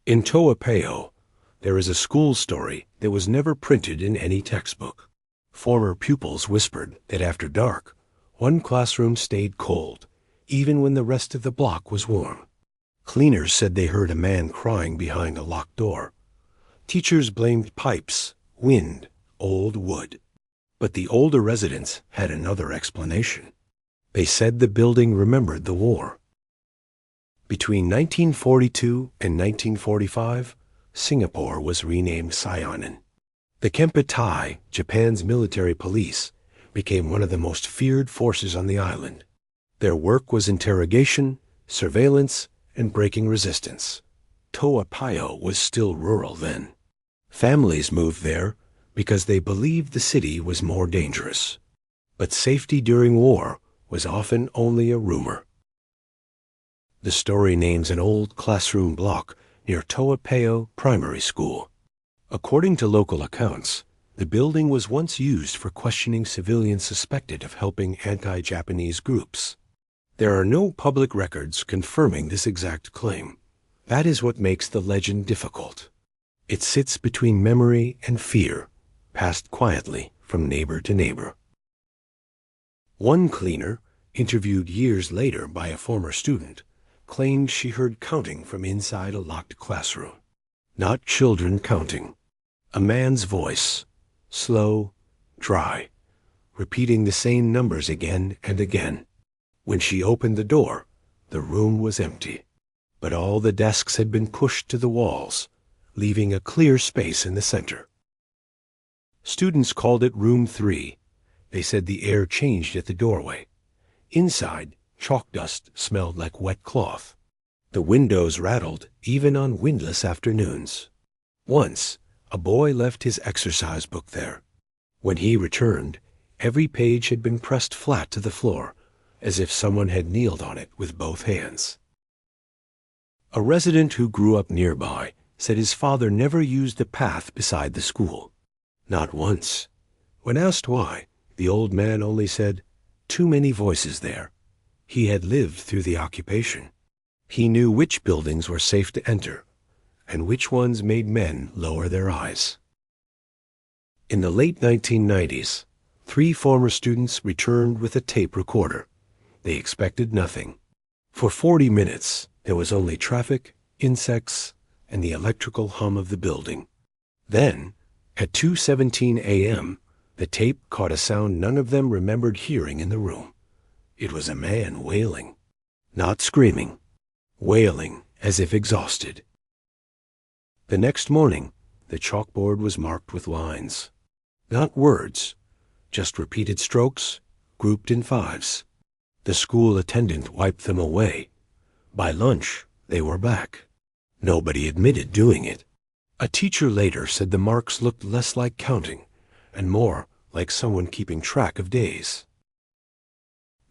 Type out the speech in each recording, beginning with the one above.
In Toa Payoh, there is a school story that was never printed in any textbook. Former pupils whispered that after dark, one classroom stayed cold, even when the rest of the block was warm. Cleaners said they heard a man crying behind a locked door. Teachers blamed pipes, wind, old wood. But the older residents had another explanation. They said the building remembered the war. Between 1942 and 1945, Singapore was renamed Saiyonin. The Kempeitai, Japan's military police, became one of the most feared forces on the island. Their work was interrogation, surveillance, and breaking resistance. Toa Payoh was still rural then. Families moved there because they believed the city was more dangerous. But safety during war was often only a rumor. The story names an old classroom block near Toa Payoh Primary School. According to local accounts, the building was once used for questioning civilians suspected of helping anti-Japanese groups. There are no public records confirming this exact claim. That is what makes the legend difficult. It sits between memory and fear, passed quietly from neighbor to neighbor. One cleaner, interviewed years later by a former student, claimed she heard counting from inside a locked classroom. Not children counting. A man's voice, slow, dry, repeating the same numbers again and again. When she opened the door, the room was empty, but all the desks had been pushed to the walls, leaving a clear space in the center. Students called it Room 3. They said the air changed at the doorway. Inside, chalk dust smelled like wet cloth. The windows rattled even on windless afternoons. Once, a boy left his exercise book there. When he returned, every page had been pressed flat to the floor, as if someone had kneeled on it with both hands. A resident who grew up nearby said his father never used the path beside the school. Not once. When asked why, the old man only said, "Too many voices there." He had lived through the occupation. He knew which buildings were safe to enter, and which ones made men lower their eyes. In the late 1990s, 3 former students returned with a tape recorder. They expected nothing. For 40 minutes, there was only traffic, insects, and the electrical hum of the building. Then, at 2:17 a.m., the tape caught a sound none of them remembered hearing in the room. It was a man wailing. Not screaming. Wailing as if exhausted. The next morning, the chalkboard was marked with lines. Not words, just repeated strokes, grouped in 5s. The school attendant wiped them away. By lunch, they were back. Nobody admitted doing it. A teacher later said the marks looked less like counting and more like someone keeping track of days.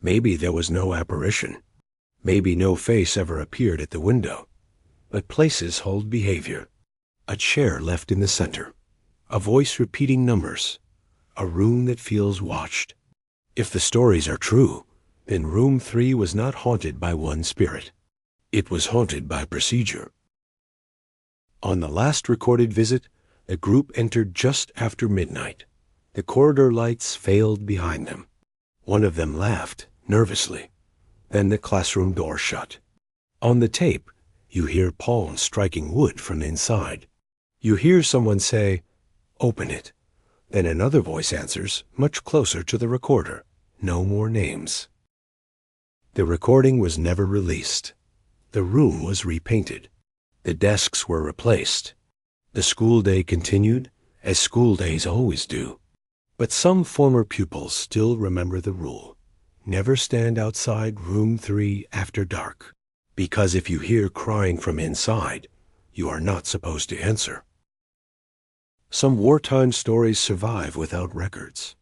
Maybe there was no apparition. Maybe no face ever appeared at the window. But places hold behavior. A chair left in the center. A voice repeating numbers. A room that feels watched. If the stories are true, then Room 3 was not haunted by one spirit. It was haunted by procedure. On the last recorded visit, the group entered just after midnight. The corridor lights failed behind them. One of them laughed, nervously. Then the classroom door shut. On the tape, you hear palms striking wood from inside. You hear someone say, "Open it." Then another voice answers, much closer to the recorder. No more names. The recording was never released. The room was repainted. The desks were replaced. The school day continued, as school days always do. But some former pupils still remember the rule. Never stand outside Room 3 after dark, because if you hear crying from inside, you are not supposed to answer. Some wartime stories survive without records.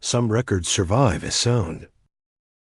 Some records survive as sound.